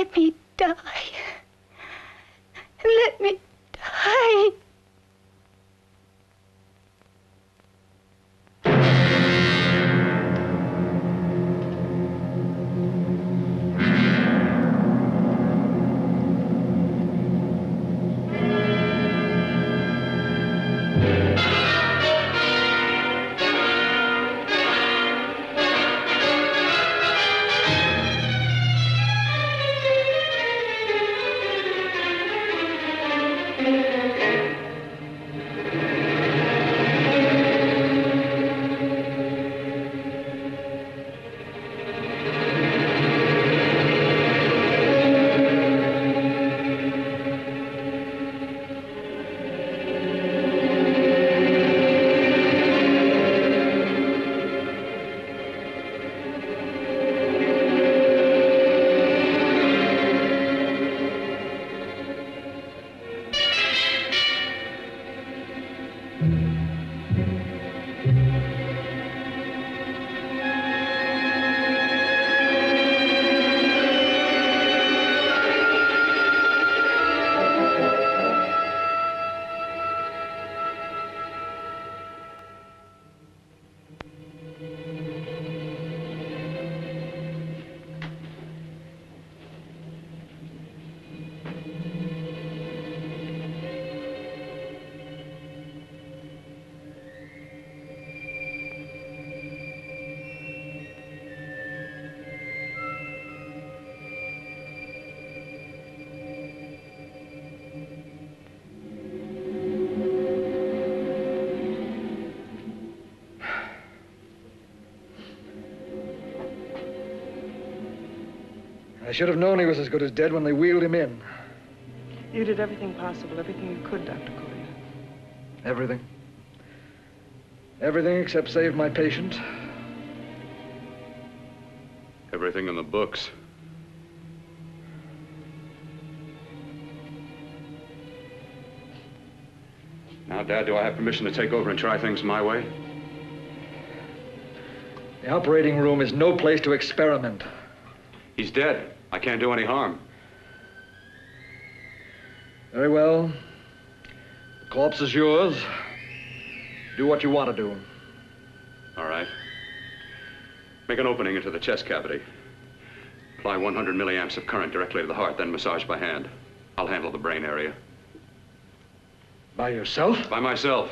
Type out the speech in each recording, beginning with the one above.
Let me die. Let me die. I should have known he was as good as dead when they wheeled him in. You did everything possible, everything you could, Dr. Coley. Everything. Everything except save my patient. Everything in the books. Now, Dad, do I have permission to take over and try things my way? The operating room is no place to experiment. He's dead. I can't do any harm. Very well. The corpse is yours. Do what you want to do. All right. Make an opening into the chest cavity. Apply 100 milliamps of current directly to the heart, then massage by hand. I'll handle the brain area. By yourself? By myself.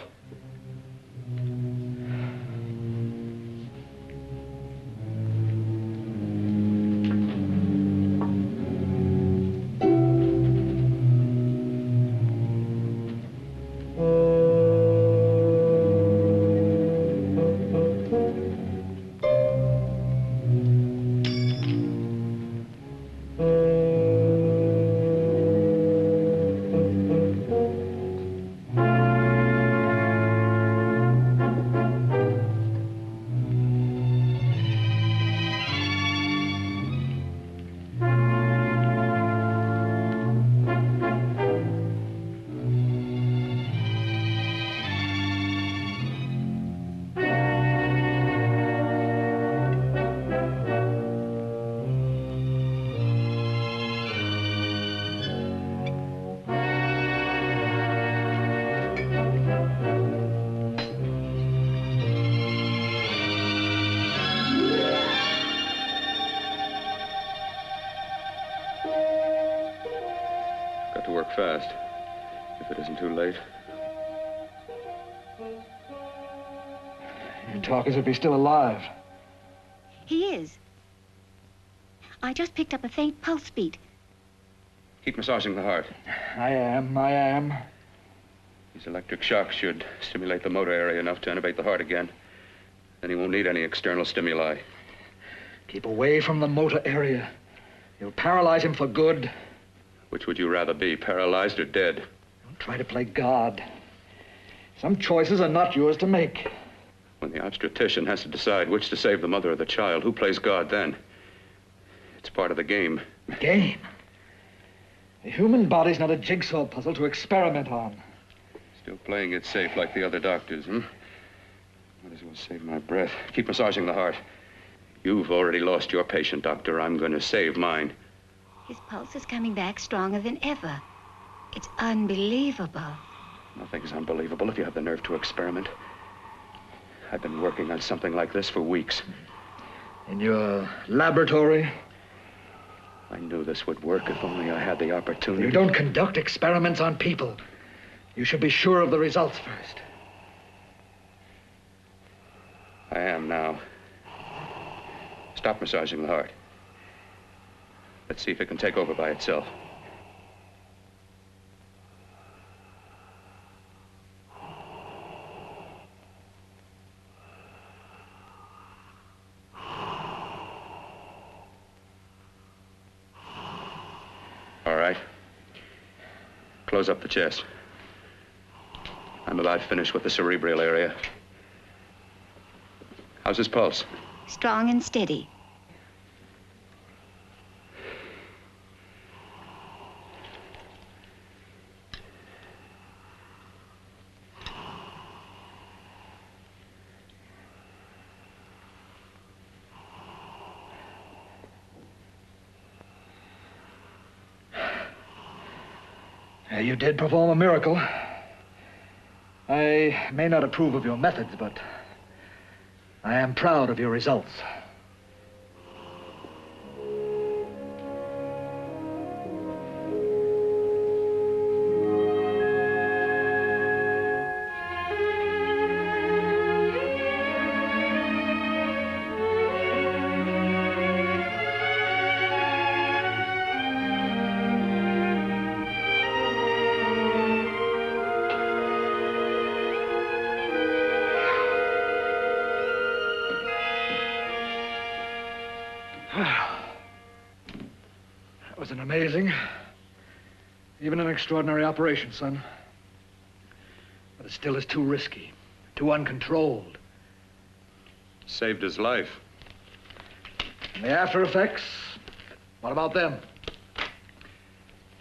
Fast, if it isn't too late. You talk as if he's still alive. He is. I just picked up a faint pulse beat. Keep massaging the heart. I am. These electric shocks should stimulate the motor area enough to innervate the heart again. Then he won't need any external stimuli. Keep away from the motor area. You'll paralyze him for good. Which would you rather be, paralyzed or dead? Don't try to play God. Some choices are not yours to make. When the obstetrician has to decide which to save, the mother or the child, who plays God then? It's part of the game. Game? The human body's not a jigsaw puzzle to experiment on. Still playing it safe like the other doctors, hmm? Might as well save my breath. Keep massaging the heart. You've already lost your patient, Doctor. I'm going to save mine. His pulse is coming back stronger than ever. It's unbelievable. Nothing's unbelievable if you have the nerve to experiment. I've been working on something like this for weeks. In your laboratory? I knew this would work if only I had the opportunity. You don't conduct experiments on people. You should be sure of the results first. I am now. Stop massaging the heart. Let's see if it can take over by itself. All right. Close up the chest. I'm about finished with the cerebral area. How's his pulse? Strong and steady. You did perform a miracle. I may not approve of your methods, but I am proud of your results. That was an amazing, even an extraordinary operation, son. But it still is too risky, too uncontrolled. Saved his life. And the after effects, what about them?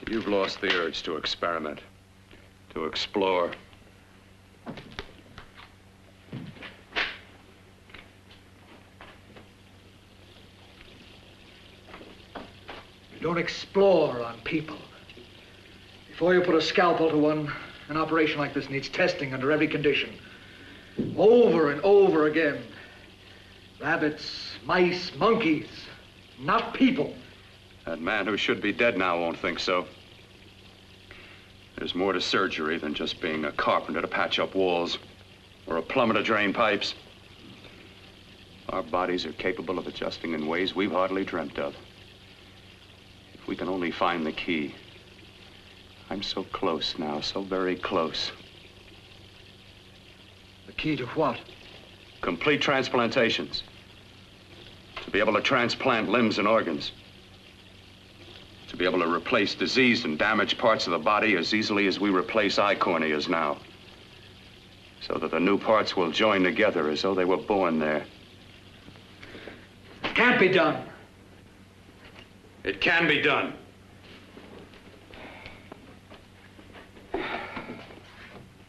You've lost the urge to experiment, to explore. You don't explore on people. Before you put a scalpel to one, an operation like this needs testing under every condition. Over and over again. Rabbits, mice, monkeys, not people. That man who should be dead now won't think so. There's more to surgery than just being a carpenter to patch up walls or a plumber to drain pipes. Our bodies are capable of adjusting in ways we've hardly dreamt of. If we can only find the key. I'm so close now, so very close. The key to what? Complete transplantations. To be able to transplant limbs and organs. To be able to replace diseased and damaged parts of the body as easily as we replace eye corneas now. So that the new parts will join together as though they were born there. It can't be done. It can be done.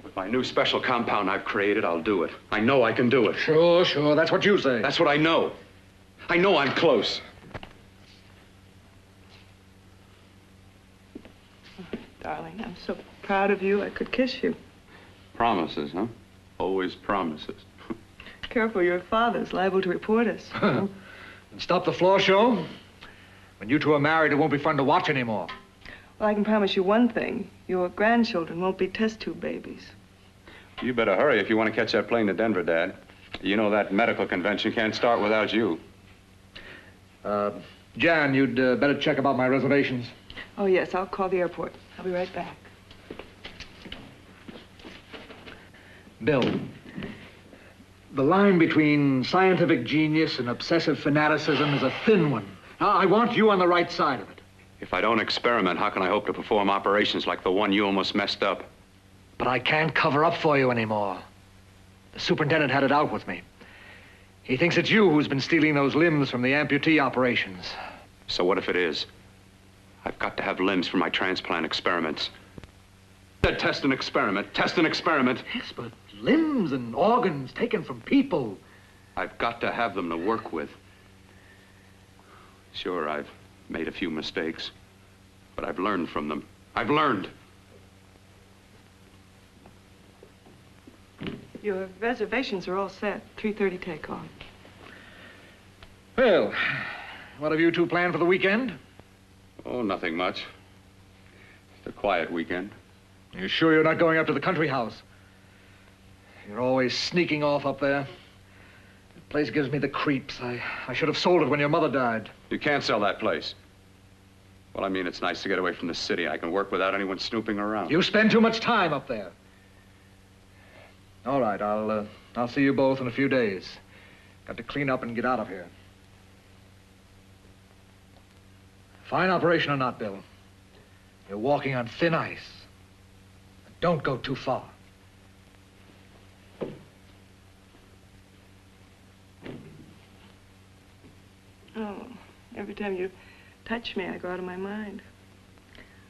With my new special compound I've created, I'll do it. I know I can do it. Sure, sure. That's what you say. That's what I know. I know I'm close. Darling, I'm so proud of you, I could kiss you. Promises, huh? Always promises. Careful, your father's liable to report us. And stop the floor show? When you two are married, it won't be fun to watch anymore. Well, I can promise you one thing. Your grandchildren won't be test tube babies. You better hurry if you want to catch that plane to Denver, Dad. You know that medical convention can't start without you. Jan, you'd better check about my reservations. Oh, yes, I'll call the airport. I'll be right back. Bill, the line between scientific genius and obsessive fanaticism is a thin one. I want you on the right side of it. If I don't experiment, how can I hope to perform operations like the one you almost messed up? But I can't cover up for you anymore. The superintendent had it out with me. He thinks it's you who's been stealing those limbs from the amputee operations. So what if it is? I've got to have limbs for my transplant experiments. Test and experiment, test and experiment. Yes, but limbs and organs taken from people. I've got to have them to work with. Sure, I've made a few mistakes. But I've learned from them. I've learned. Your reservations are all set. 3:30 takeoff. Well, what have you two planned for the weekend? Oh, nothing much. Just a quiet weekend. Are you sure you're not going up to the country house? You're always sneaking off up there. The place gives me the creeps. I should have sold it when your mother died. You can't sell that place. Well, I mean, it's nice to get away from the city. I can work without anyone snooping around. You spend too much time up there. All right, I'll see you both in a few days. Got to clean up and get out of here. Fine operation or not, Bill. You're walking on thin ice. Don't go too far. Oh, every time you touch me, I go out of my mind.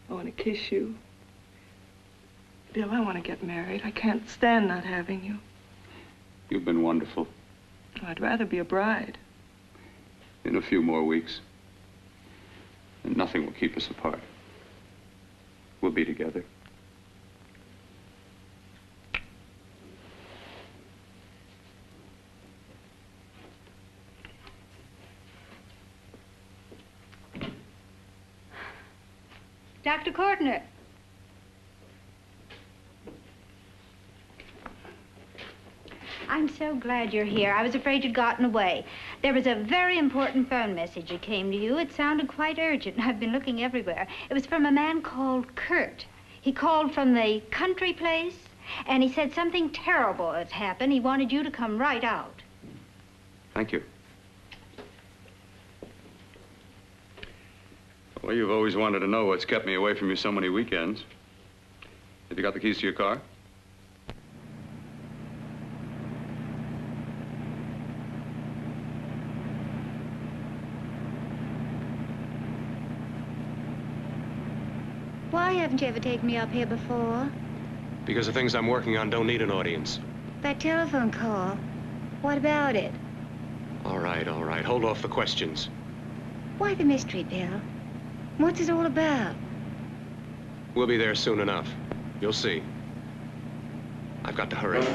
I want to kiss you. Bill, I want to get married. I can't stand not having you. You've been wonderful. I'd rather be a bride. In a few more weeks. And nothing will keep us apart. We'll be together. Dr. Kortner. I'm so glad you're here. I was afraid you'd gotten away. There was a very important phone message that came to you. It sounded quite urgent. I've been looking everywhere. It was from a man called Kurt. He called from the country place, and he said something terrible has happened. He wanted you to come right out. Thank you. Well, you've always wanted to know what's kept me away from you so many weekends. Have you got the keys to your car? Why haven't you ever taken me up here before? Because the things I'm working on don't need an audience. That telephone call, what about it? All right, all right. Hold off the questions. Why the mystery, Bill? What's it all about? We'll be there soon enough. You'll see. I've got to hurry.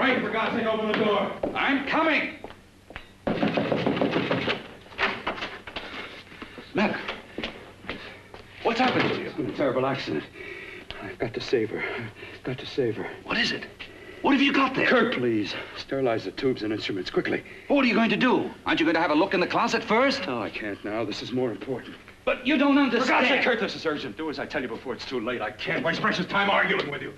right, for God's sake, open the door. I'm coming. Mac, what's happened to you? It's been a terrible accident. I've got to save her. Got to save her. What is it? What have you got there? Kurt, please. Sterilize the tubes and instruments quickly. What are you going to do? Aren't you going to have a look in the closet first? No, I can't now. This is more important. But you don't understand. For God's sake, Kurt, this is urgent. Do as I tell you before it's too late. I can't waste precious time arguing with you.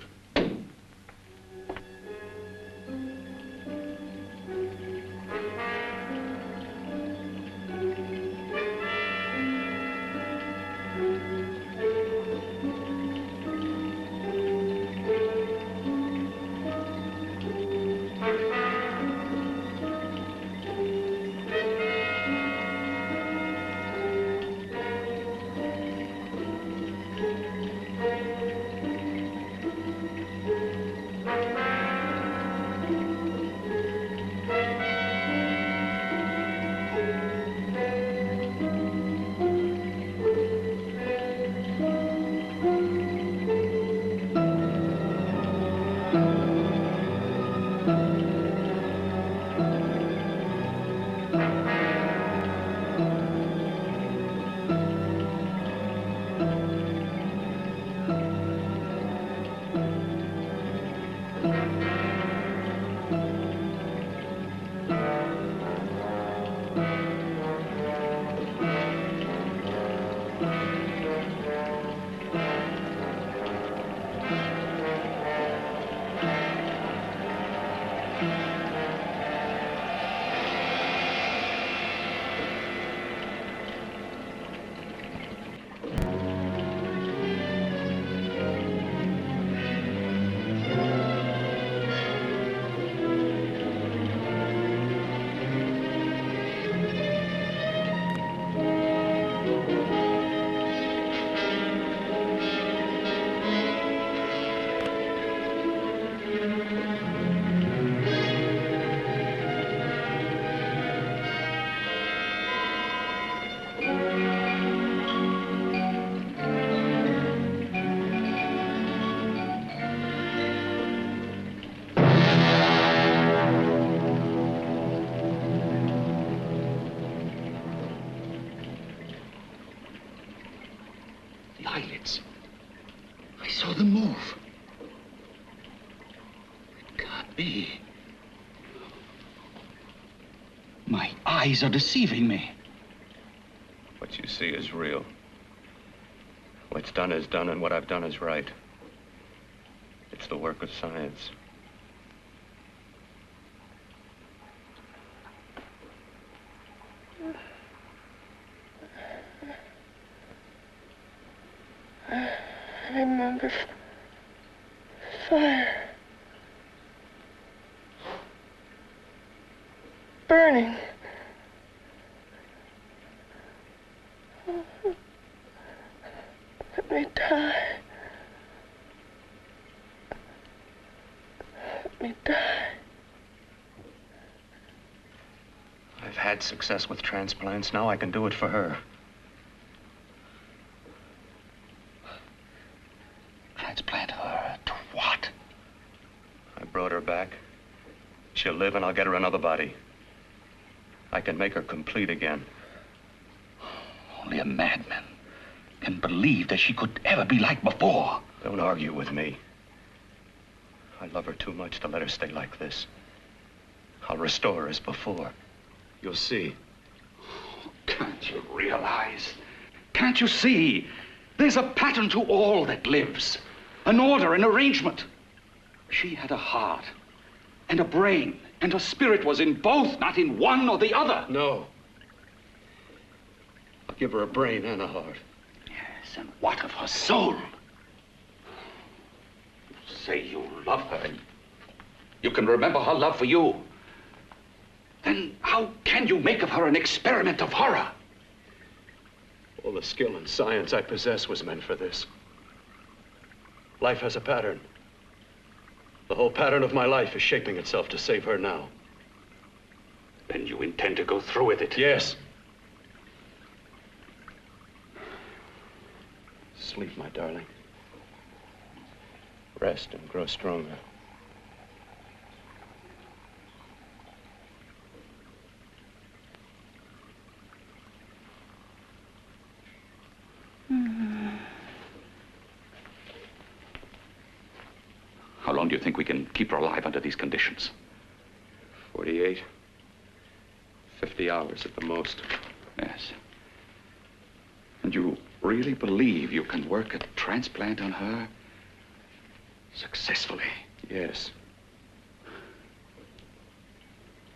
Eyelids. I saw them move. It can't be. My eyes are deceiving me. What you see is real. What's done is done, and what I've done is right. It's the work of science. I remember fire. Burning. Let me die. Let me die. I've had success with transplants. Now I can do it for her. Transplant her to what? I brought her back. She'll live, and I'll get her another body. I can make her complete again. Only a madman can believe that she could ever be like before. Don't argue with me. I love her too much to let her stay like this. I'll restore her as before. You'll see. Can't you realize? Can't you see? There's a pattern to all that lives. An order, an arrangement. She had a heart and a brain, and her spirit was in both, not in one or the other. No. I'll give her a brain and a heart. Yes, and what of her soul? You say you love her, and you can remember her love for you. Then how can you make of her an experiment of horror? All the skill and science I possess was meant for this. Life has a pattern. The whole pattern of my life is shaping itself to save her now. Then you intend to go through with it? Yes. Sleep, my darling. Rest and grow stronger. long do you think we can keep her alive under these conditions? 48. 50 hours at the most. Yes. And you really believe you can work a transplant on her successfully? Yes.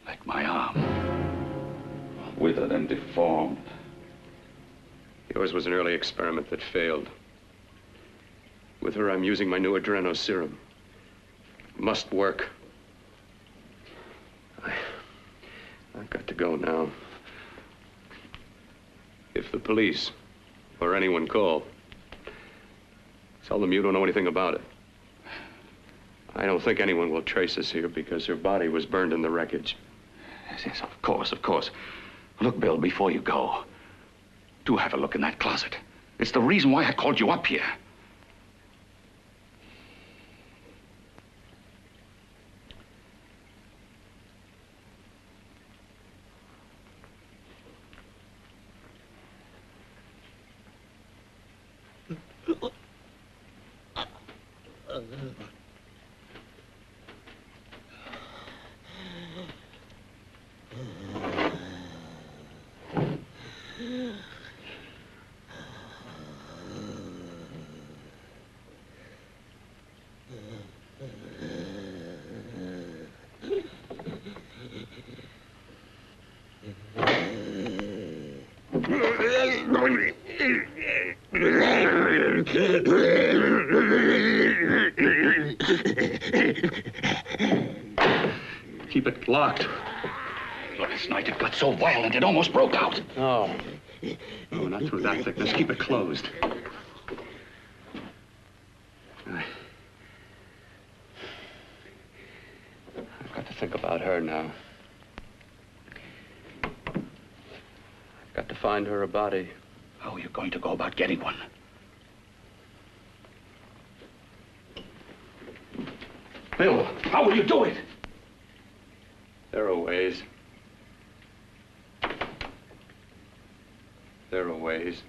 Like my arm. Withered and deformed. Yours was an early experiment that failed. With her, I'm using my new adreno serum. It must work. I've got to go now. If the police or anyone call, tell them you don't know anything about it. I don't think anyone will trace us here because her body was burned in the wreckage. Yes, yes, of course, of course. Look, Bill, before you go, do have a look in that closet. It's the reason why I called you up here. Keep it locked. Last night it got so violent it almost broke out. Oh. No, not through that thickness. Keep it closed. I've got to think about her now. I've got to find her a body. How are you going to go about getting one? Bill, how will you do it? There are ways. There are ways.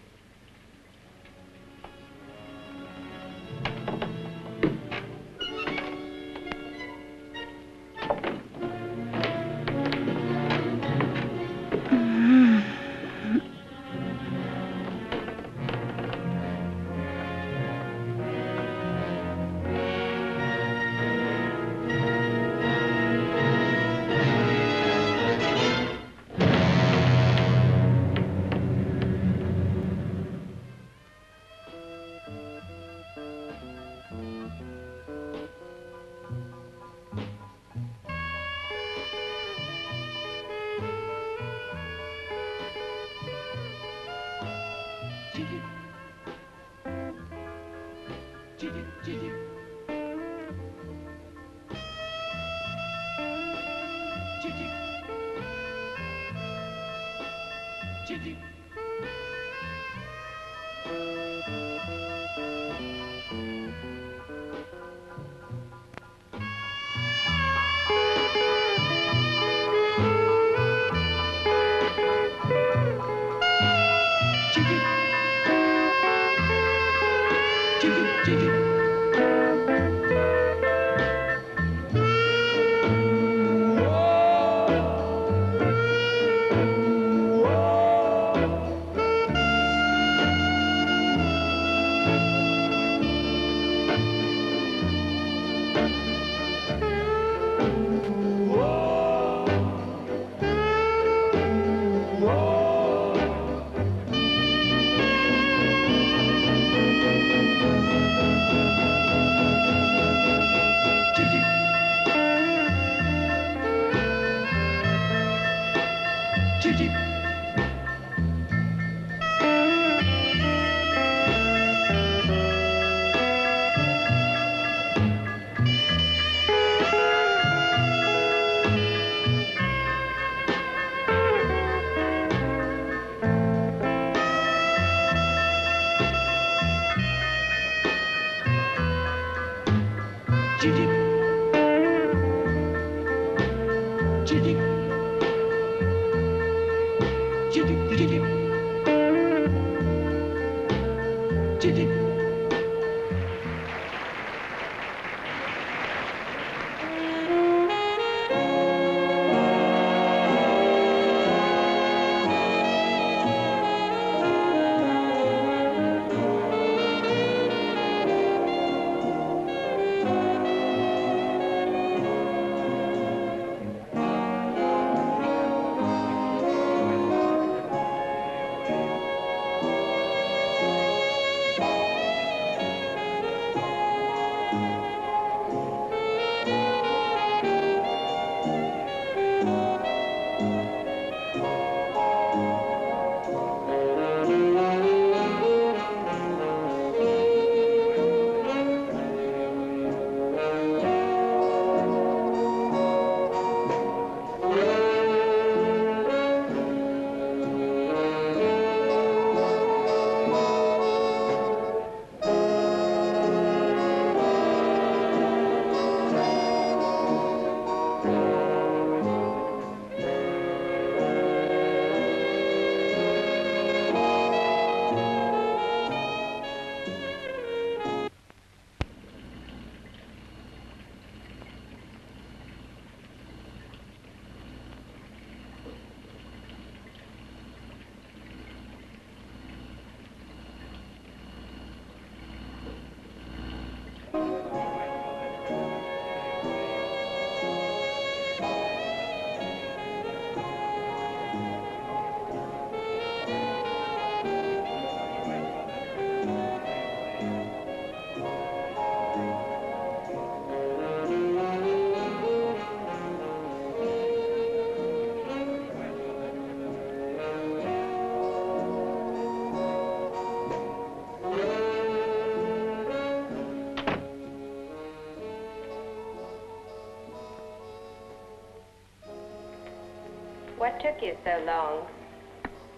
What took you so long?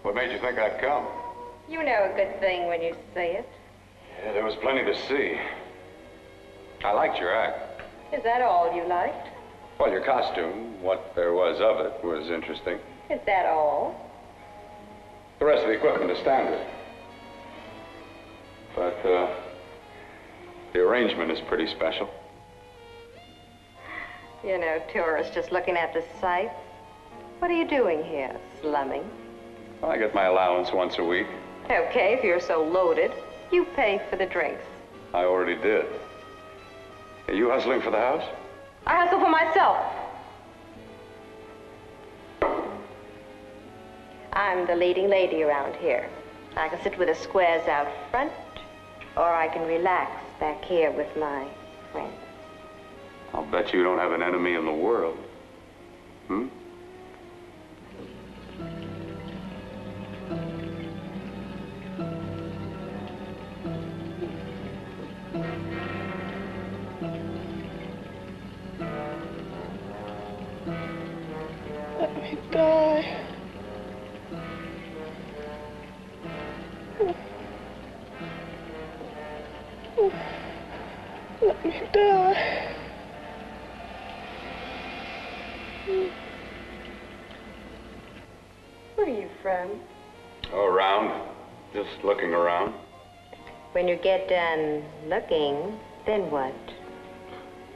What made you think I'd come? You know a good thing when you see it. Yeah, there was plenty to see. I liked your act. Is that all you liked? Well, your costume, what there was of it, was interesting. Is that all? The rest of the equipment is standard. But, the arrangement is pretty special. You know, tourists just looking at the sights. What are you doing here? Slumming? Well, I get my allowance once a week. Okay, if you're so loaded, you pay for the drinks. I already did. Are you hustling for the house? I hustle for myself. I'm the leading lady around here. I can sit with the squares out front, or I can relax back here with my friends. I'll bet you don't have an enemy in the world. Hmm? Let me die. Let me die. Where are you from? Oh, around. Just looking around. When you get done looking, then what?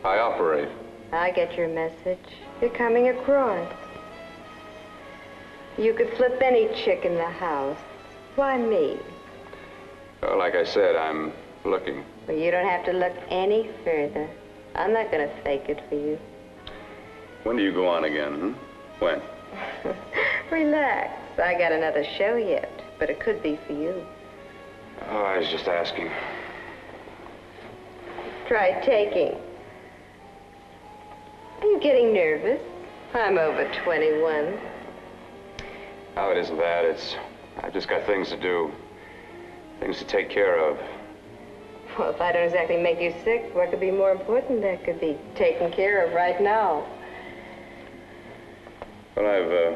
I operate. I get your message. You're coming across. You could flip any chick in the house. Why me? Well, like I said, I'm looking. Well, you don't have to look any further. I'm not going to fake it for you. When do you go on again, hmm? When? Relax. I got another show yet, but it could be for you. Oh, I was just asking. Try taking. Are you getting nervous? I'm over 21. Oh, it isn't that. I've just got things to do. Things to take care of. Well, if I don't exactly make you sick, what could be more important that could be taken care of right now? Well,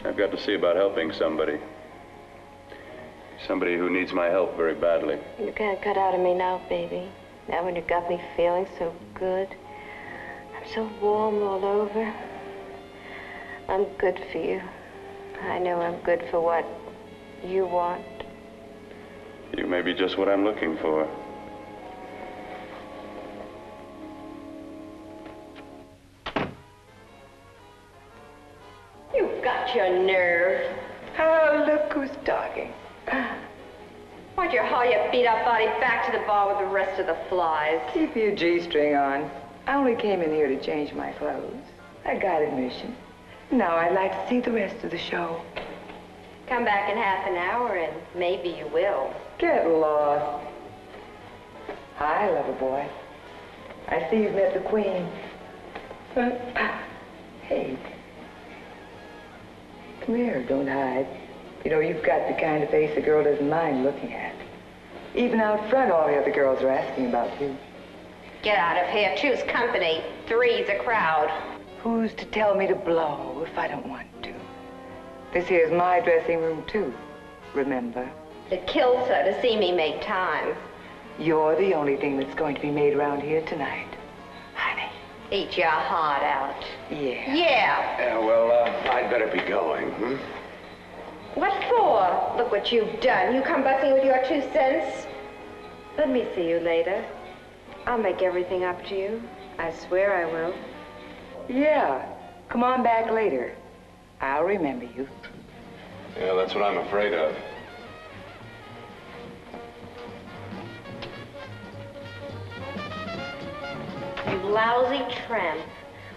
I've got to see about helping somebody. Somebody who needs my help very badly. You can't cut out of me now, baby. Now when you got me feeling so good. I'm so warm all over. I'm good for you. I know I'm good for what you want. You may be just what I'm looking for. You've got your nerve. Oh, look who's talking. Why'd you haul your beat-up body back to the bar with the rest of the flies? Keep your G-string on. I only came in here to change my clothes. I got admission. Now I'd like to see the rest of the show. Come back in half an hour and maybe you will. Get lost. Hi, lover boy. I see you've met the queen. Hey. Come here, don't hide. You know, you've got the kind of face a girl doesn't mind looking at. Even out front, all the other girls are asking about you. Get out of here. Choose company. Three's a crowd. Who's to tell me to blow if I don't want to? This here's my dressing room, too. Remember? It kills her to see me make time. You're the only thing that's going to be made around here tonight. Honey. Eat your heart out. Yeah. Yeah. Yeah, well, I'd better be going, hmm? What for? Look what you've done. You come busting with your 2 cents. Let me see you later. I'll make everything up to you. I swear I will. Yeah. Come on back later. I'll remember you. Yeah, that's what I'm afraid of. You lousy tramp.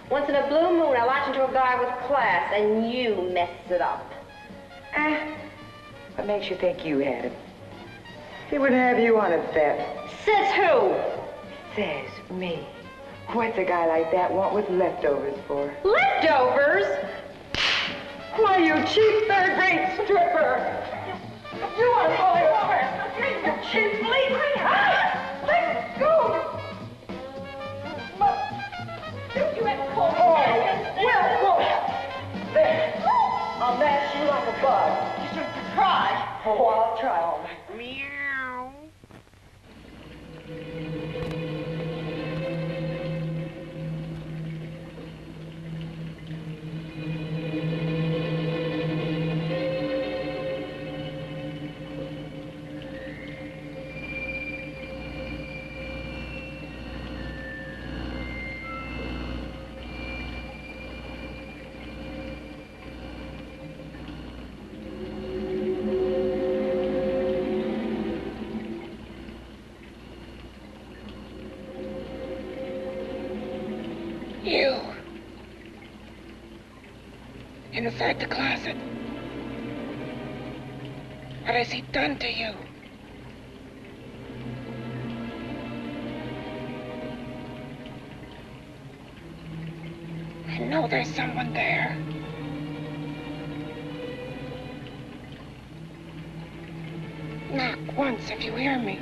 Once in a blue moon, I latch into a guy with class, and you mess it up. What makes you think you had him? He wouldn't have you on a bet. Says who? Says me. What's a guy like that want with leftovers for? Leftovers? Why, you cheap third-rate stripper! You are falling over! You cheap bleeding! Let go! Don't you ever call me? Oh, well, there. Oh, I'll try all right. Meow. You. Inside the closet. What has he done to you? I know there's someone there. Knock once if you hear me.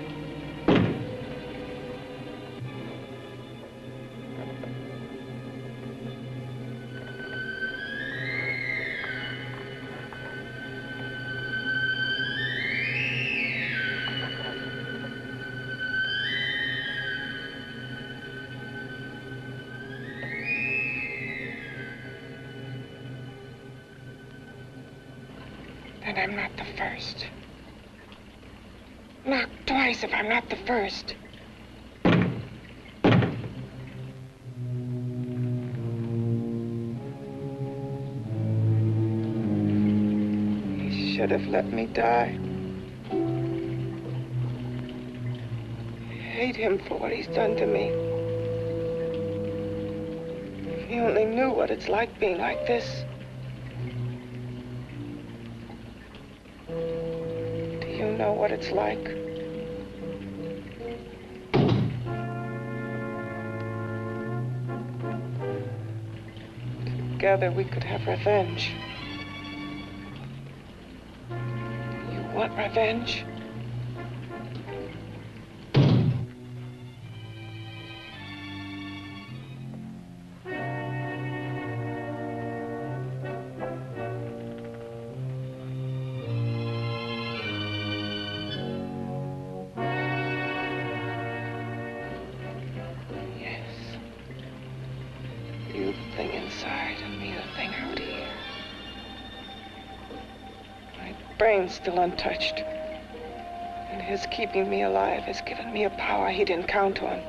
And I'm not the first. Knock twice if I'm not the first. He should have let me die. I hate him for what he's done to me. If he only knew what it's like being like this. You know what it's like. Together we could have revenge. You want revenge? You the thing inside and me the thing out here. My brain's still untouched. And his keeping me alive has given me a power he didn't count on.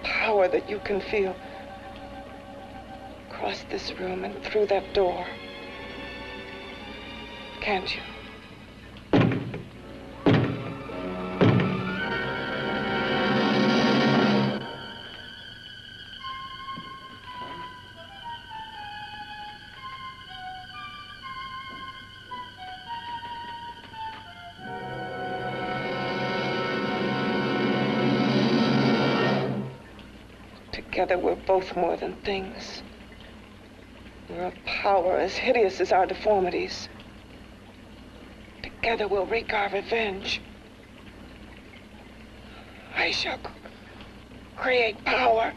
Power that you can feel across this room and through that door. Can't you? Together, we're both more than things. We're a power as hideous as our deformities. Together, we'll wreak our revenge. I shall create power,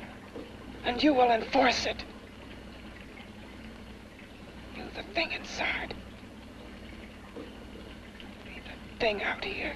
and you will enforce it. You, the thing inside. Me, the thing out here.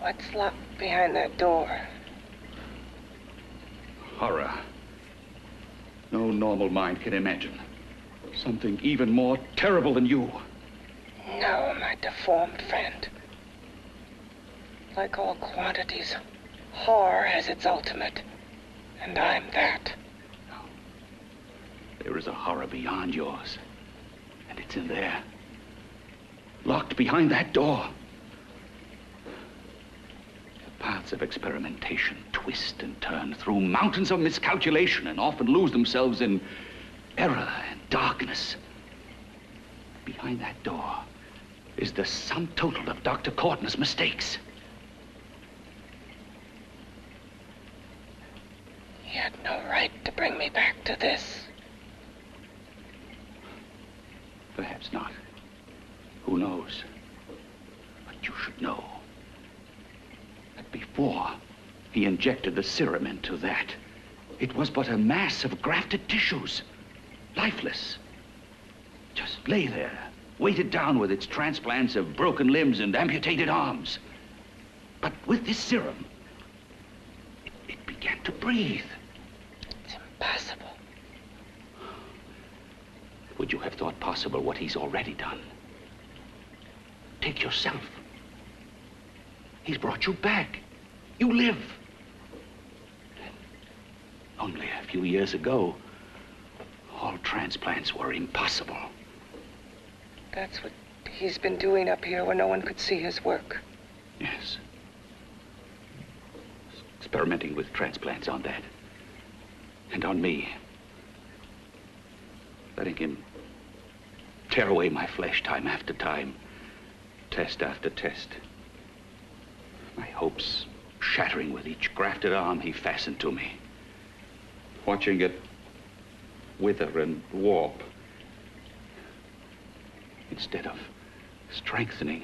What's locked behind that door? Horror. No normal mind can imagine. Something even more terrible than you. No, my deformed friend. Like all quantities, horror has its ultimate. And I'm that. There is a horror beyond yours. And it's in there. Locked behind that door. The paths of experimentation twist and turn through mountains of miscalculation and often lose themselves in error and darkness. Behind that door is the sum total of Dr. Corton's mistakes. He had no right to bring me back to this. Perhaps not. Who knows? But you should know that before he injected the serum into that, it was but a mass of grafted tissues, lifeless. Just lay there, weighted down with its transplants of broken limbs and amputated arms. But with this serum, it began to breathe. It's impossible. Would you have thought possible what he's already done? Take yourself. He's brought you back. You live. Only a few years ago, all transplants were impossible. That's what he's been doing up here where no one could see his work. Yes. Experimenting with transplants on that. And on me. Letting him tear away my flesh time after time, test after test. My hopes shattering with each grafted arm he fastened to me. Watching it wither and warp instead of strengthening.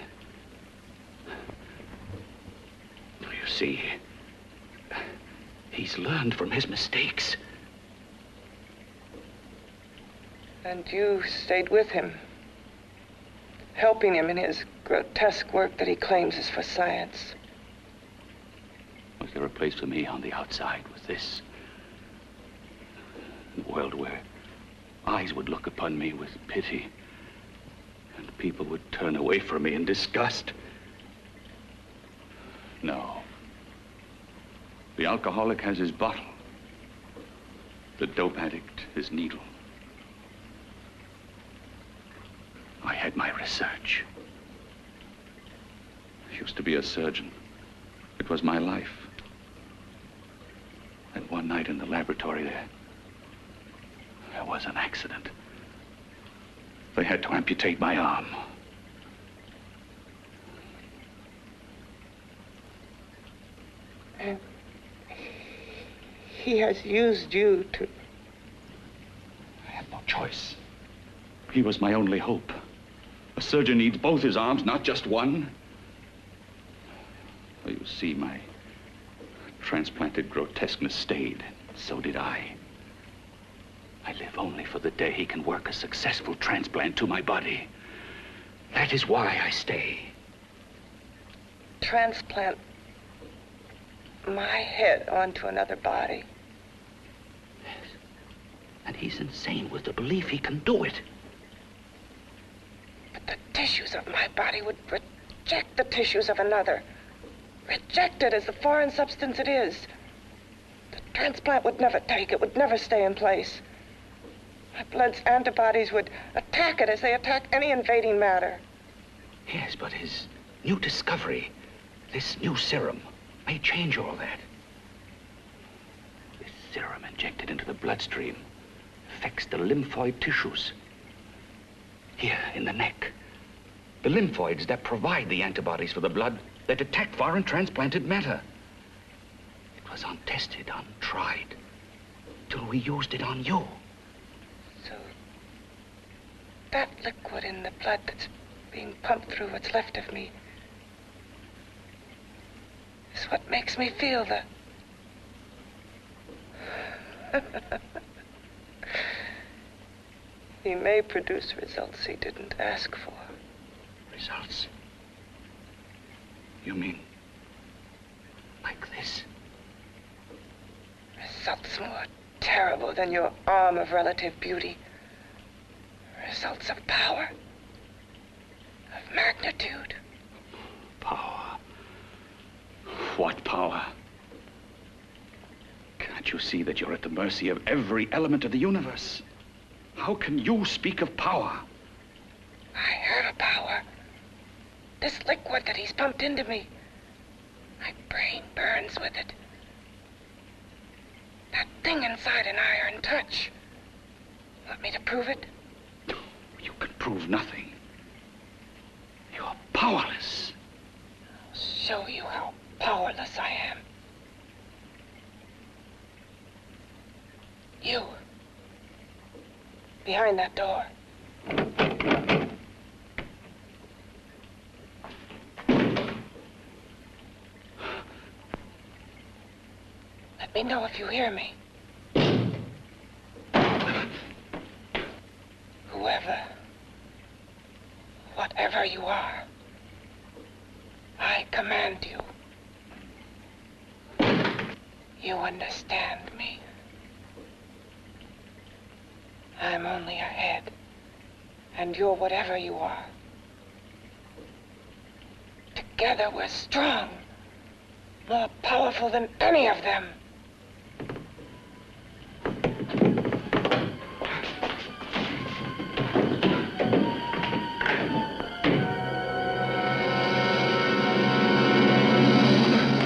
You see, he's learned from his mistakes. And you stayed with him, helping him in his grotesque work that he claims is for science. Was there a place for me on the outside with this? A world where eyes would look upon me with pity and people would turn away from me in disgust? No. The alcoholic has his bottle. The dope addict his needle. I had my research. I used to be a surgeon. It was my life. And one night in the laboratory there was an accident. They had to amputate my arm. And he has used you to... I had no choice. He was my only hope. A surgeon needs both his arms, not just one. Well, you see, my transplanted grotesqueness stayed. So did I. I live only for the day he can work a successful transplant to my body. That is why I stay. Transplant my head onto another body. Yes. And he's insane with the belief he can do it. But the tissues of my body would reject the tissues of another. Reject it as the foreign substance it is. The transplant would never take it, would never stay in place. My blood's antibodies would attack it as they attack any invading matter. Yes, but his new discovery, this new serum, may change all that. This serum injected into the bloodstream affects the lymphoid tissues. Here, in the neck. The lymphoids that provide the antibodies for the blood that attack foreign transplanted matter. It was untested, untried, till we used it on you. So, that liquid in the blood that's being pumped through what's left of me, is what makes me feel the... He may produce results he didn't ask for. Results? You mean like this? Results more terrible than your arm of relative beauty. Results of power, of magnitude. Power? What power? Can't you see that you're at the mercy of every element of the universe? How can you speak of power? I have a power. This liquid that he's pumped into me. My brain burns with it. That thing inside an iron touch. Want me to prove it? You can prove nothing. You're powerless. I'll show you how powerless I am. You. Behind that door. Let me know if you hear me. Whoever, whatever you are, I command you. You understand me. I'm only a head, and you're whatever you are. Together we're strong, more powerful than any of them.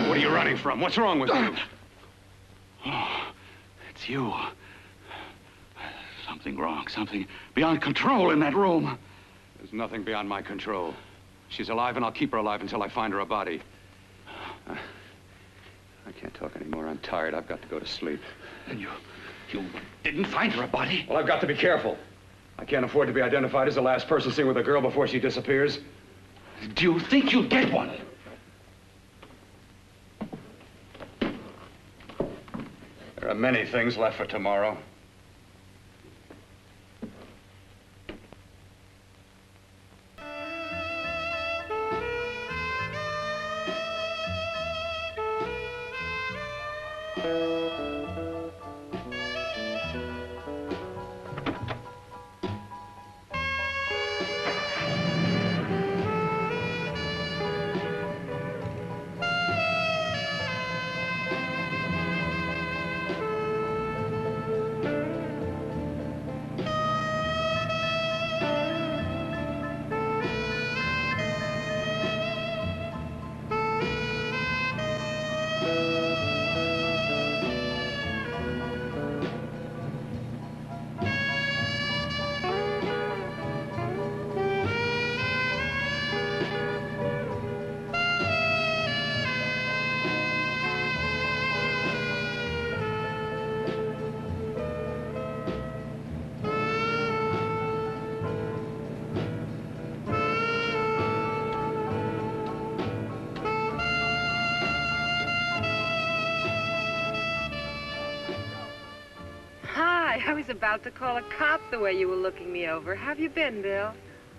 What are you running from? What's wrong with you? Oh, it's you. Something wrong, something beyond control in that room. There's nothing beyond my control. She's alive, and I'll keep her alive until I find her a body. I can't talk anymore. I'm tired. I've got to go to sleep. And you didn't find her a body? Well, I've got to be careful. I can't afford to be identified as the last person seen with a girl before she disappears. Do you think you'll get one? There are many things left for tomorrow. I was about to call a cop the way you were looking me over. How have you been, Bill?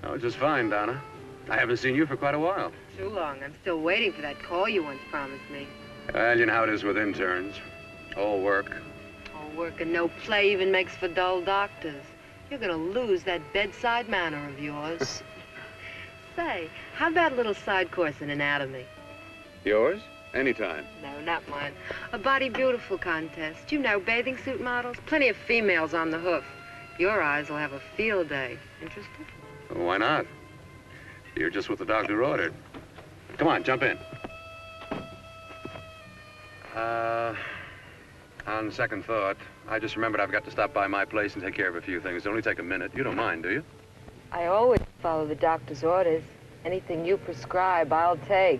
Oh, just fine, Donna. I haven't seen you for quite a while. Too long. I'm still waiting for that call you once promised me. Well, you know how it is with interns. All work. All work and no play even makes for dull doctors. You're gonna lose that bedside manner of yours. Say, how about a little side course in anatomy? Yours? Anytime. No, not mine. A Body Beautiful contest. You know, bathing suit models. Plenty of females on the hoof. Your eyes will have a field day. Interested? Well, why not? You're just what the doctor ordered. Come on, jump in. On second thought, I just remembered I've got to stop by my place and take care of a few things. It'll only take a minute. You don't mind, do you? I always follow the doctor's orders. Anything you prescribe, I'll take.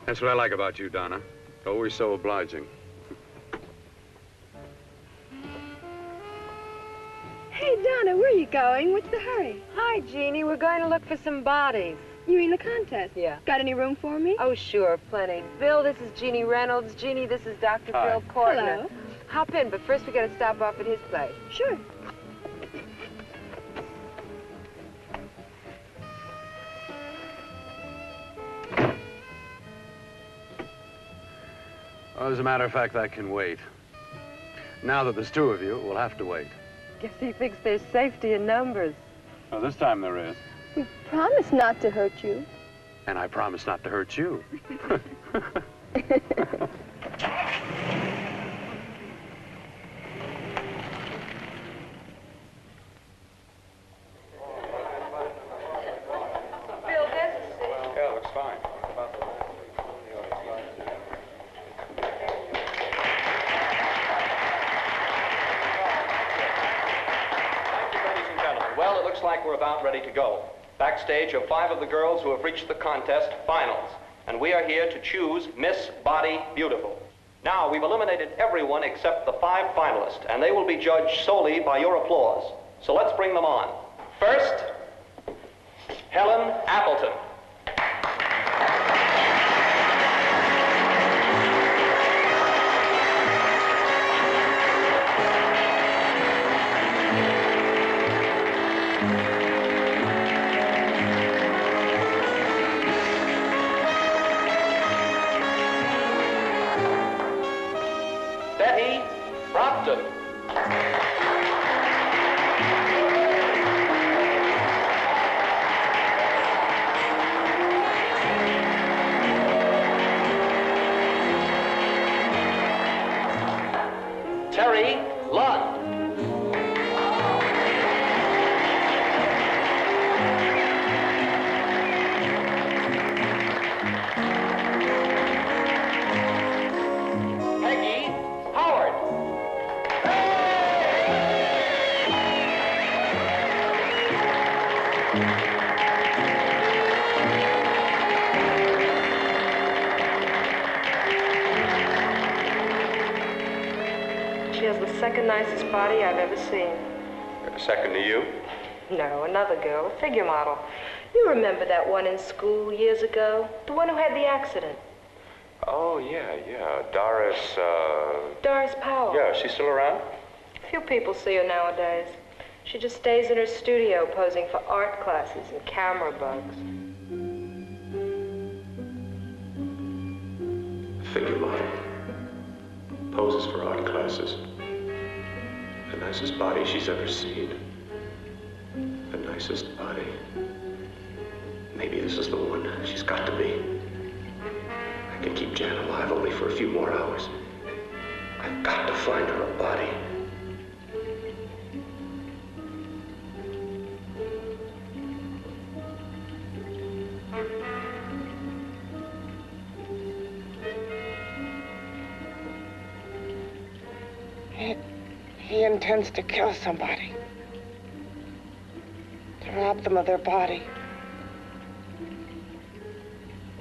That's what I like about you, Donna. Always so obliging. Hey, Donna, where you going? What's the hurry? Hi, Jeannie. We're going to look for some bodies. You mean the contest? Yeah. Got any room for me? Oh, sure, plenty. Bill, this is Jeannie Reynolds. Jeannie, this is Dr. Hi. Phil Kortner. Hello. Hop in, but first we got to stop off at his place. Sure. Well, as a matter of fact, that can wait. Now that there's two of you, we'll have to wait. Guess he thinks there's safety in numbers. Well, this time there is. We promised not to hurt you. And I promise not to hurt you. Bill, this is... Yeah, looks fine. Well, it looks like we're about ready to go. Backstage are 5 of the girls who have reached the contest finals, and we are here to choose Miss Body Beautiful. Now, we've eliminated everyone except the 5 finalists, and they will be judged solely by your applause. So let's bring them on. First, Helen Appleton. Betty Brockton. Terry Lund. Peggy Howard. She has the second nicest body I've ever seen. Second to you? No, another girl, a figure model. You remember that one in school years ago? The one who had the accident. Oh, yeah. Doris, Doris Powell. Yeah, she's still around? Few people see her nowadays. She just stays in her studio posing for art classes and camera bugs. Figure model. Poses for art classes. The nicest body she's ever seen. The nicest body. Maybe this is the one. She's got to be. I can keep Jan alive only for a few more hours. I've got to find her a body. He intends to kill somebody. To rob them of their body.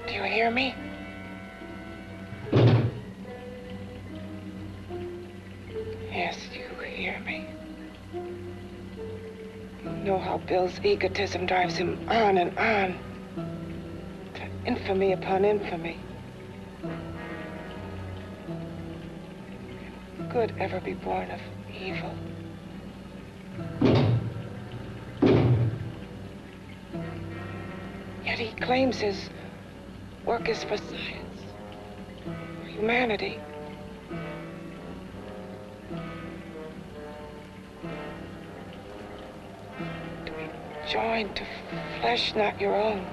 Do you hear me? Yes, you hear me. You know how Bill's egotism drives him on and on. To infamy upon infamy. Can good ever be born of evil? Yet he claims his work is for science, for humanity. To be joined to flesh not your own.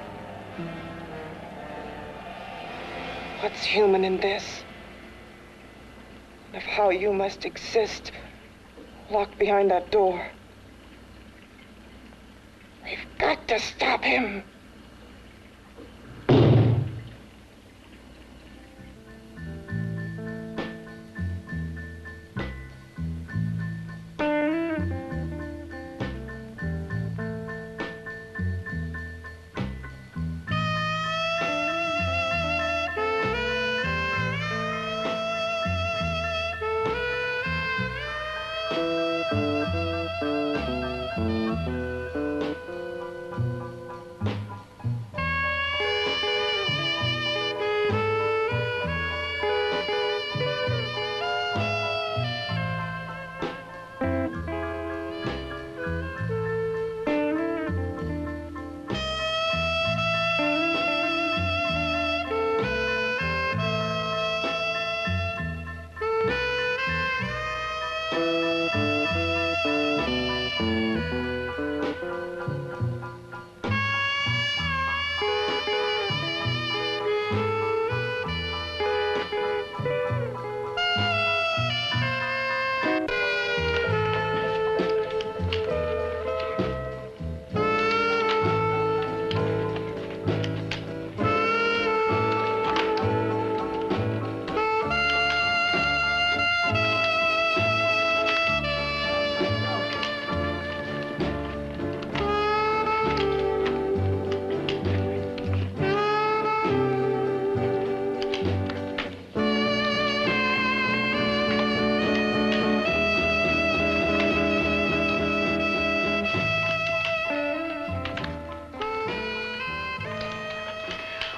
What's human in this? Of how you must exist, locked behind that door. We've got to stop him.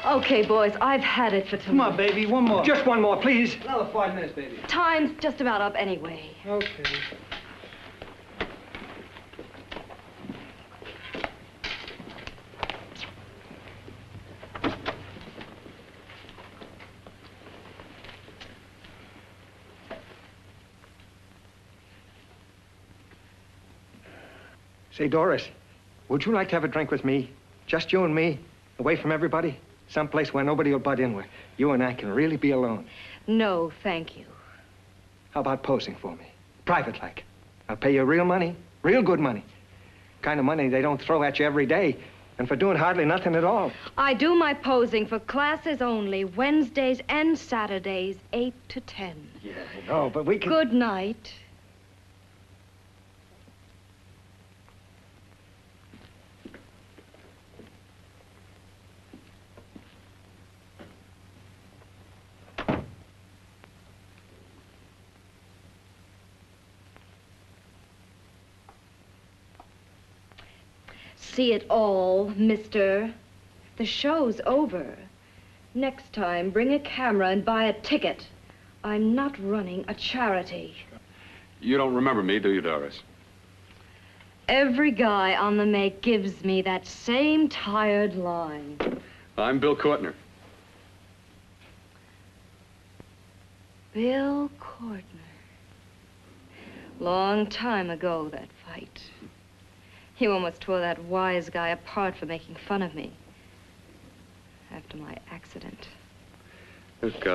Okay, boys, I've had it for tonight. Come on, baby, one more. Just one more, please. Another 5 minutes, baby. Time's just about up anyway. Okay. Say, Doris, would you like to have a drink with me? Just you and me, away from everybody? Someplace where nobody will butt in, where you and I can really be alone. No, thank you. How about posing for me? Private like. I'll pay you real money, real good money. Kind of money they don't throw at you every day, and for doing hardly nothing at all. I do my posing for classes only, Wednesdays and Saturdays, 8 to 10. Yeah, I know, but we can... Good night. See it all, mister. The show's over. Next time, bring a camera and buy a ticket. I'm not running a charity. You don't remember me, do you, Doris? Every guy on the make gives me that same tired line. I'm Bill Courtner. Bill Courtner. Long time ago, that fight. You almost tore that wise guy apart for making fun of me. After my accident. Look,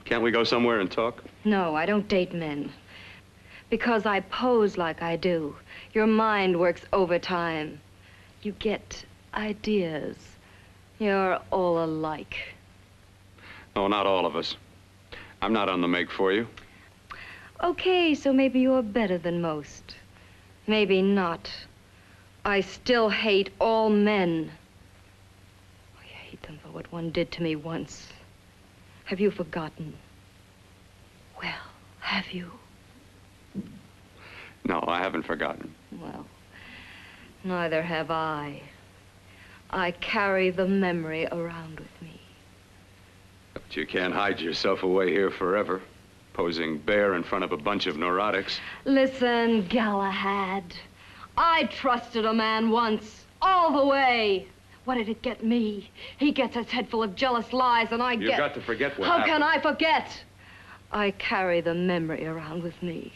can't we go somewhere and talk? No, I don't date men. Because I pose like I do. Your mind works overtime. You get ideas. You're all alike. Oh, not all of us. I'm not on the make for you. Okay, so maybe you're better than most. Maybe not. I still hate all men. I hate them for what one did to me once. Have you forgotten? Well, have you? No, I haven't forgotten. Well, neither have I. I carry the memory around with me. But you can't hide yourself away here forever, posing bare in front of a bunch of neurotics. Listen, Galahad. I trusted a man once, all the way. What did it get me? He gets his head full of jealous lies, and I get... You've got to forget what How happened. can I forget? I carry the memory around with me.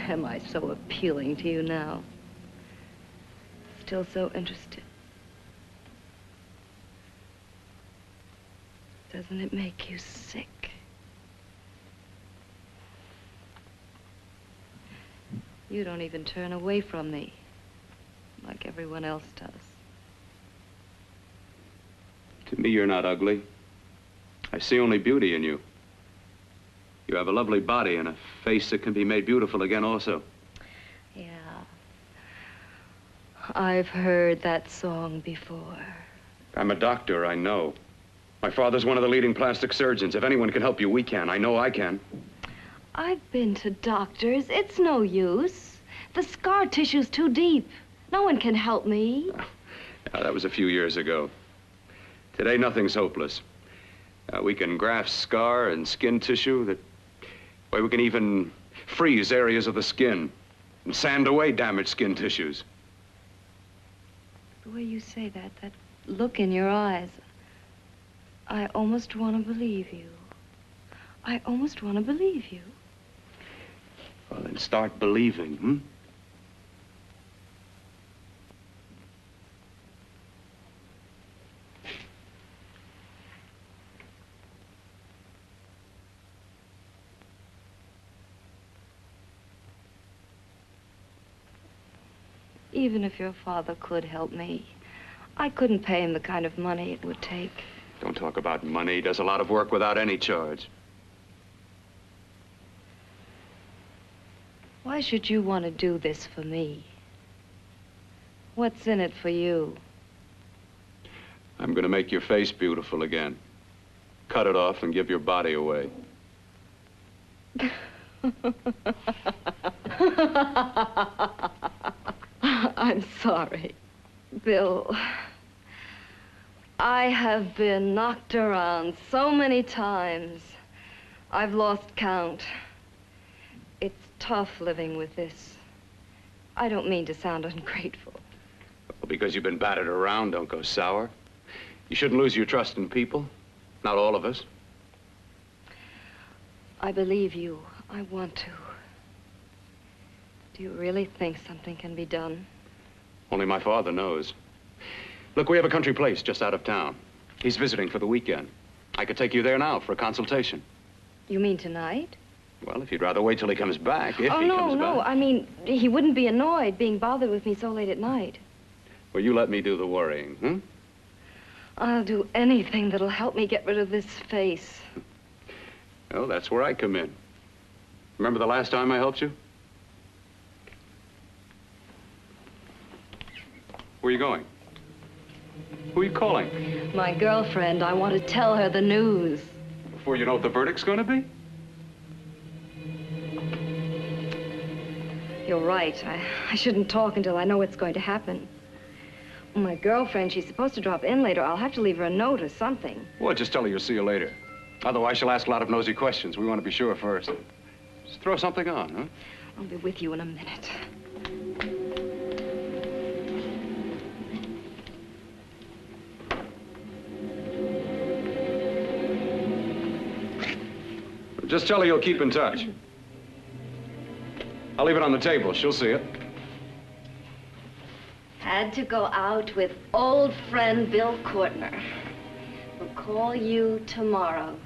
Am I so appealing to you now? Still so interested? Doesn't it make you sick? You don't even turn away from me, like everyone else does. To me, you're not ugly. I see only beauty in you. You have a lovely body and a face that can be made beautiful again also. Yeah. I've heard that song before. I'm a doctor, I know. My father's one of the leading plastic surgeons. If anyone can help you, we can. I know I can. I've been to doctors. It's no use. The scar tissue's too deep. No one can help me. Now, that was a few years ago. Today, nothing's hopeless. We can graft scar and skin tissue that... Well, we can even freeze areas of the skin and sand away damaged skin tissues. The way you say that look in your eyes, I almost want to believe you. I almost want to believe you. Well, then start believing, hmm? Even if your father could help me, I couldn't pay him the kind of money it would take. Don't talk about money. He does a lot of work without any charge. Why should you want to do this for me? What's in it for you? I'm going to make your face beautiful again. Cut it off and give your body away. sorry. Bill, I have been knocked around so many times. I've lost count. It's tough living with this. I don't mean to sound ungrateful. Well, because you've been battered around, don't go sour. You shouldn't lose your trust in people. Not all of us. I believe you. I want to. Do you really think something can be done? Only my father knows. Look, we have a country place just out of town. He's visiting for the weekend. I could take you there now for a consultation. You mean tonight? Well, if you'd rather wait till he comes back, if he comes no. back. I mean, he wouldn't be annoyed being bothered with me so late at night. Well, you let me do the worrying, hmm? I'll do anything that'll help me get rid of this face. Well, that's where I come in. Remember the last time I helped you? Where are you going? Who are you calling? My girlfriend. I want to tell her the news. Before you know what the verdict's going to be? You're right. I shouldn't talk until I know what's going to happen. My girlfriend, she's supposed to drop in later. I'll have to leave her a note or something. Well, just tell her you'll see you later. Otherwise, she'll ask a lot of nosy questions. We want to be sure first. Just throw something on, huh? I'll be with you in a minute. Just tell her you'll keep in touch. I'll leave it on the table. She'll see it. Had to go out with old friend Bill Courtner. We'll call you tomorrow.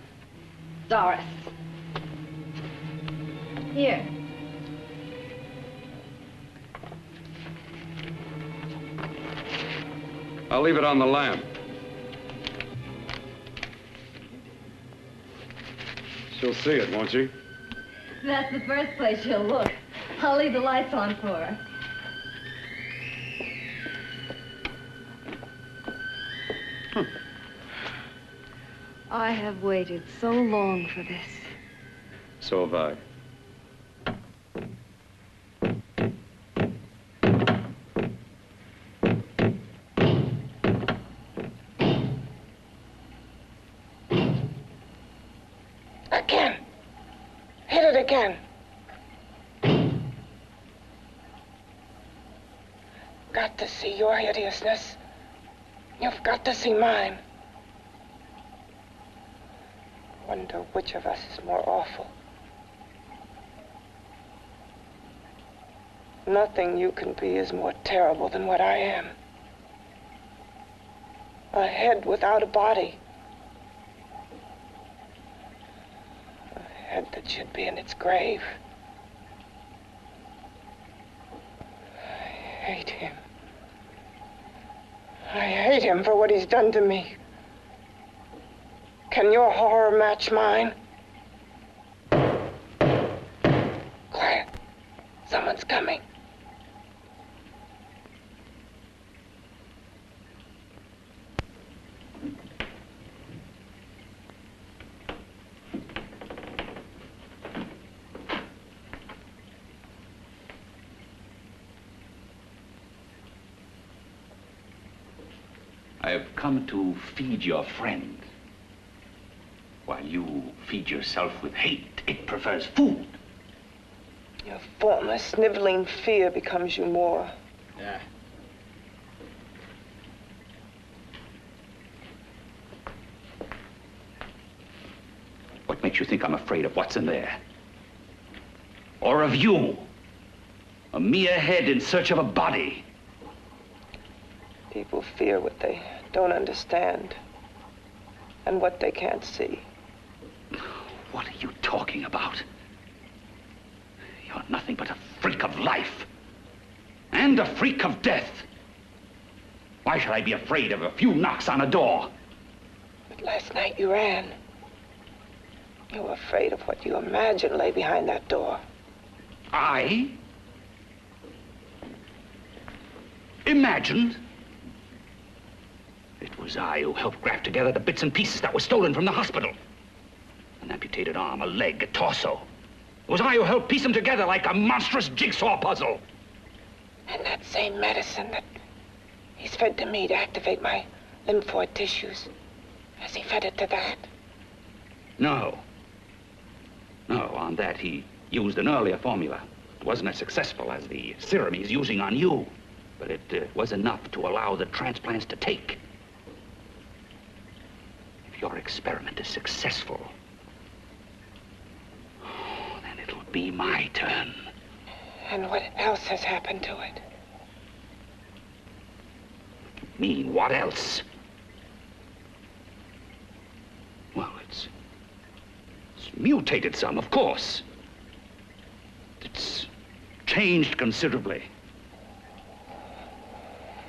Doris. Here. I'll leave it on the lamp. She'll see it, won't she? That's the first place she'll look. I'll leave the lights on for her. I have waited so long for this. So have I. Again. Hit it again. Got to see your hideousness. You've got to see mine. Wonder which of us is more awful. Nothing you can be is more terrible than what I am. A head without a body. A head that should be in its grave. I hate him. I hate him for what he's done to me. Can your horror match mine? Quiet. Someone's coming. I have come to feed your friend. While you feed yourself with hate, it prefers food. Your former sniveling fear becomes you more. Yeah. What makes you think I'm afraid of what's in there? Or of you? A mere head in search of a body. People fear what they don't understand and what they can't see. What are you talking about? You're nothing but a freak of life. And a freak of death. Why should I be afraid of a few knocks on a door? But last night you ran. You were afraid of what you imagined lay behind that door. I? Imagined? It was I who helped graft together the bits and pieces that were stolen from the hospital. An amputated arm, a leg, a torso. It was I who helped piece them together like a monstrous jigsaw puzzle. And that same medicine that he's fed to me to activate my lymphoid tissues. Has he fed it to that? No. No, on that he used an earlier formula. It wasn't as successful as the serum he's using on you, but it was enough to allow the transplants to take. If your experiment is successful, then it'll be my turn. And what else has happened to it? Mean, what else? Well, it's mutated some, of course. It's changed considerably.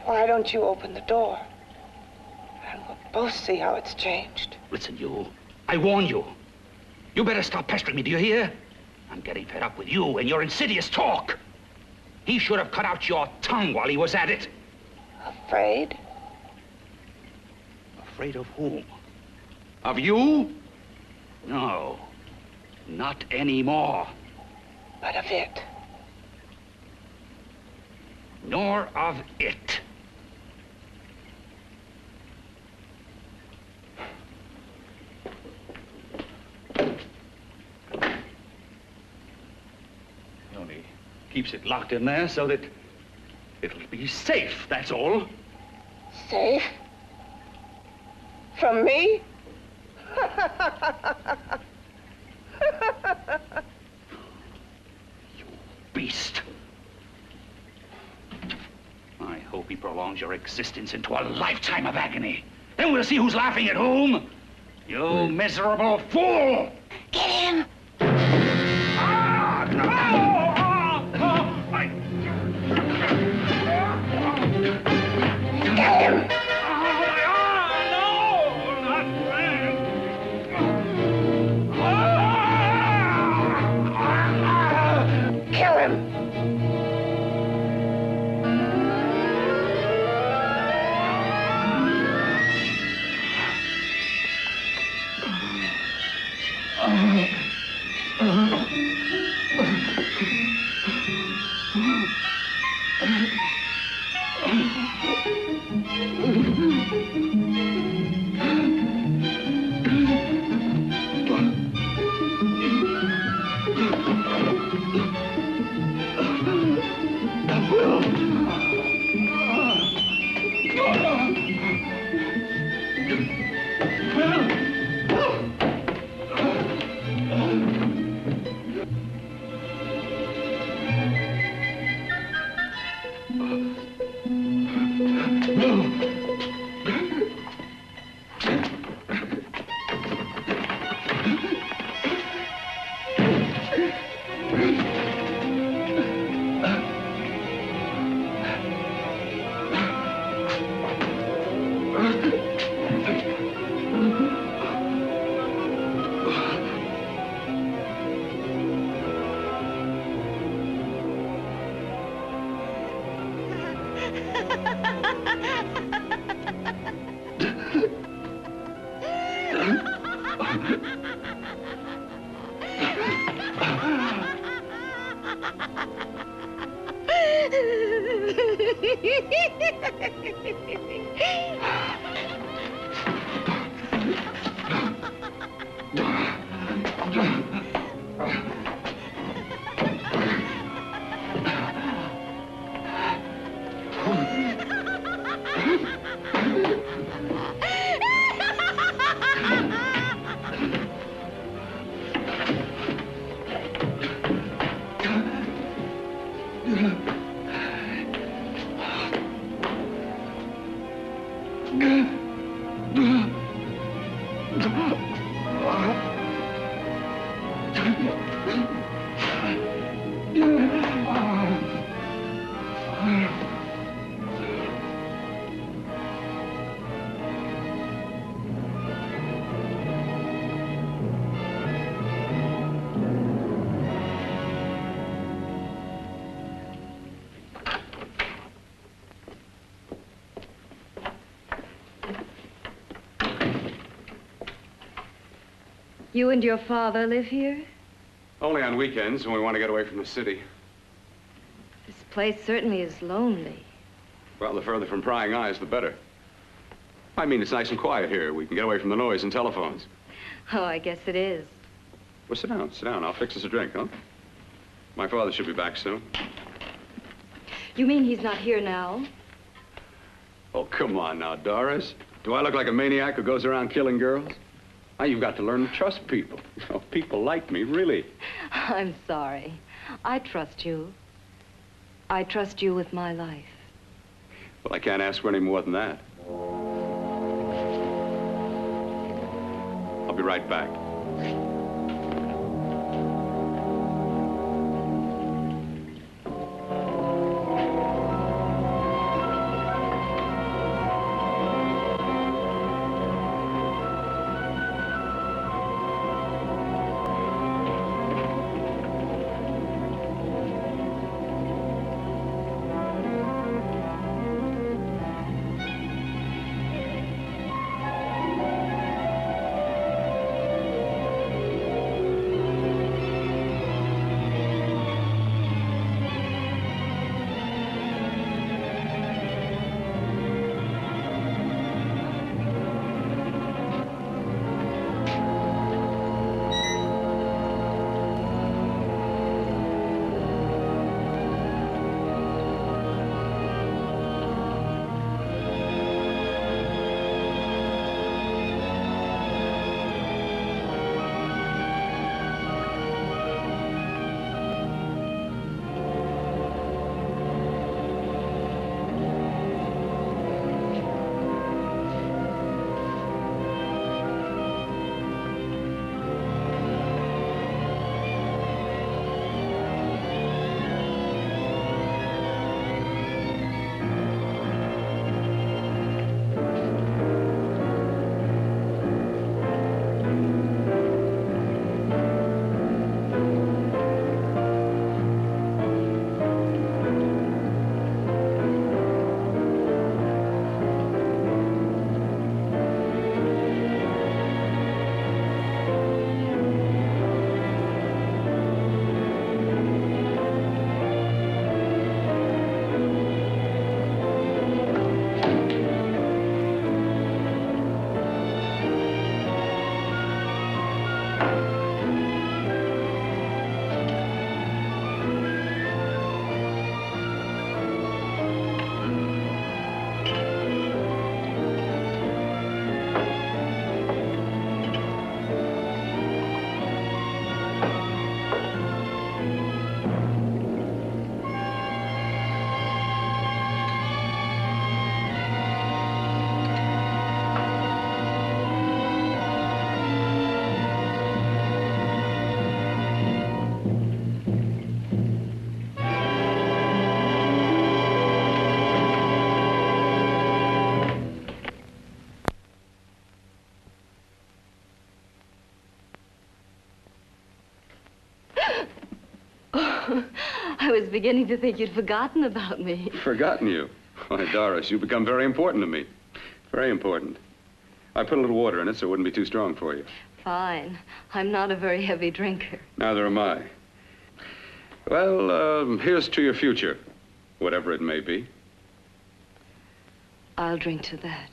Why don't you open the door? And we'll both see how it's changed. Listen, you. I warn you. You better stop pestering me, do you hear? I'm getting fed up with you and your insidious talk. He should have cut out your tongue while he was at it. Afraid? Afraid of whom? Of you? No, not anymore. But of it. Nor of it. He only keeps it locked in there so that it'll be safe, that's all. Safe? From me? You beast. I hope he prolongs your existence into a lifetime of agony. Then we'll see who's laughing at whom. You miserable fool! Get him! Get him! Kill him! You and your father live here? Only on weekends when we want to get away from the city. This place certainly is lonely. Well, the further from prying eyes, the better. I mean, it's nice and quiet here. We can get away from the noise and telephones. Oh, I guess it is. Well, sit down, sit down. I'll fix us a drink, huh? My father should be back soon. You mean he's not here now? Oh, come on now, Doris. Do I look like a maniac who goes around killing girls? Now, you've got to learn to trust people. You know, people like me, really. I'm sorry. I trust you. I trust you with my life. Well, I can't ask for any more than that. I'll be right back. I was beginning to think you'd forgotten about me. Forgotten you? Why, Doris, you've become very important to me. Very important. I put a little water in it so it wouldn't be too strong for you. Fine. I'm not a very heavy drinker. Neither am I. Well, here's to your future, whatever it may be. I'll drink to that.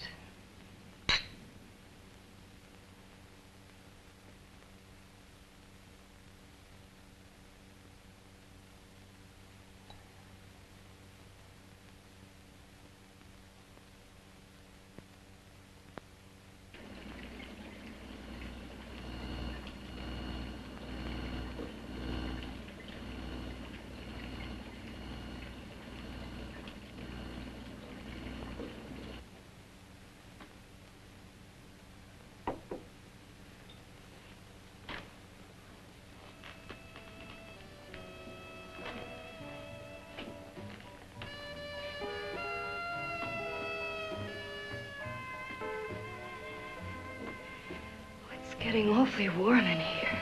Getting awfully warm in here.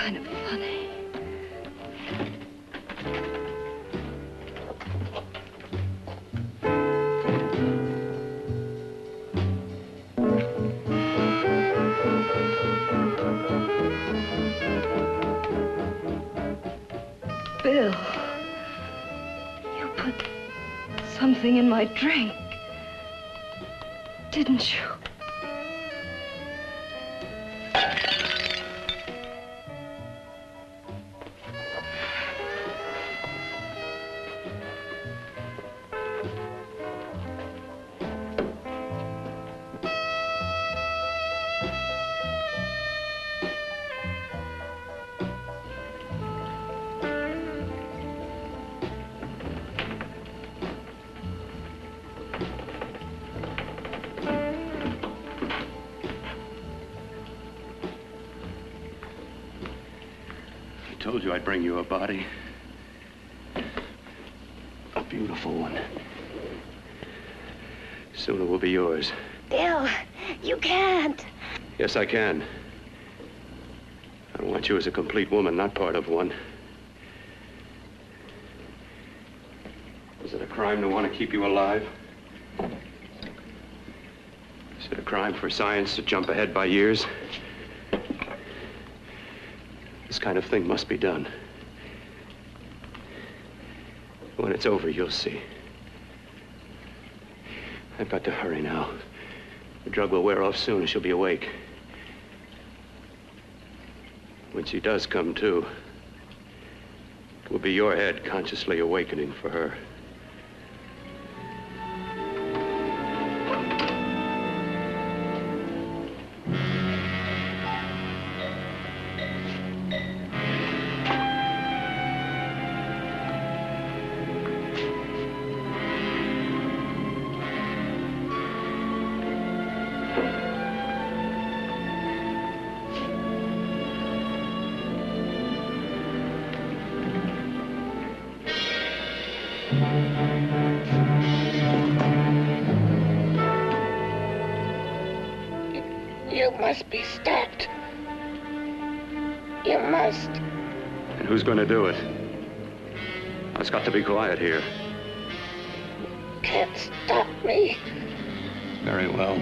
kind of funny. Bill, you put something in my drink, didn't you? I told you I'd bring you a body. A beautiful one. Soon it will be yours. Bill, you can't. Yes, I can. I want you as a complete woman, not part of one. Is it a crime to want to keep you alive? Is it a crime for science to jump ahead by years? This kind of thing must be done. When it's over, you'll see. I've got to hurry now. The drug will wear off soon and she'll be awake. When she does come to, it will be your head consciously awakening for her. You must be stopped. You must. And who's going to do it? It's got to be quiet here. Can't stop me. Very well.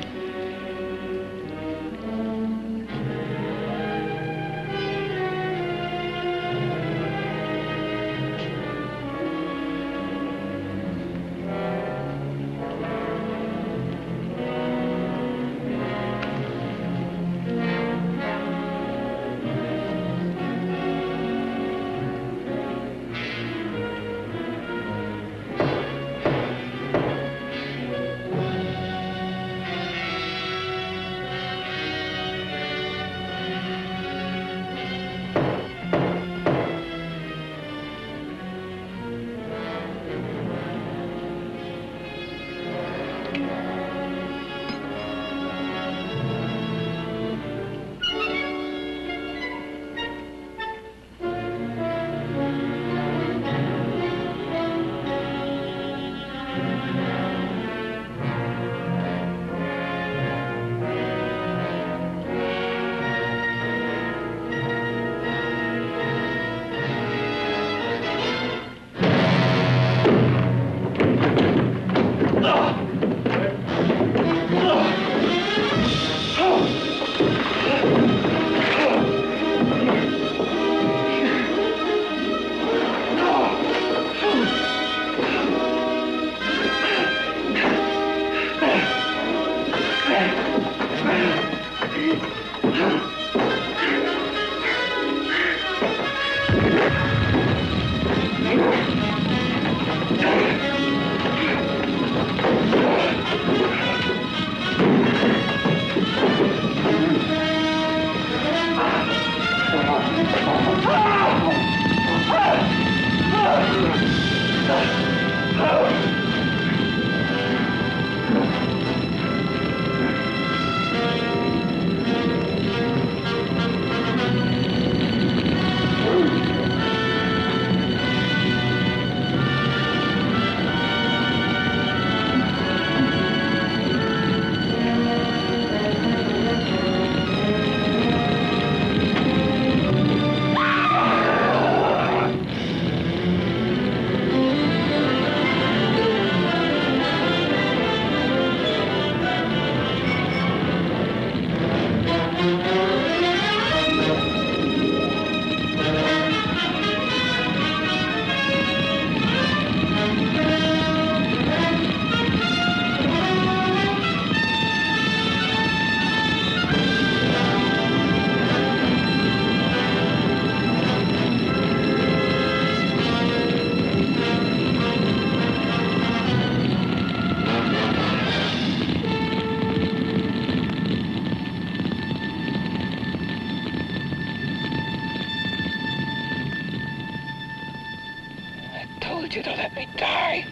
told you to let me die.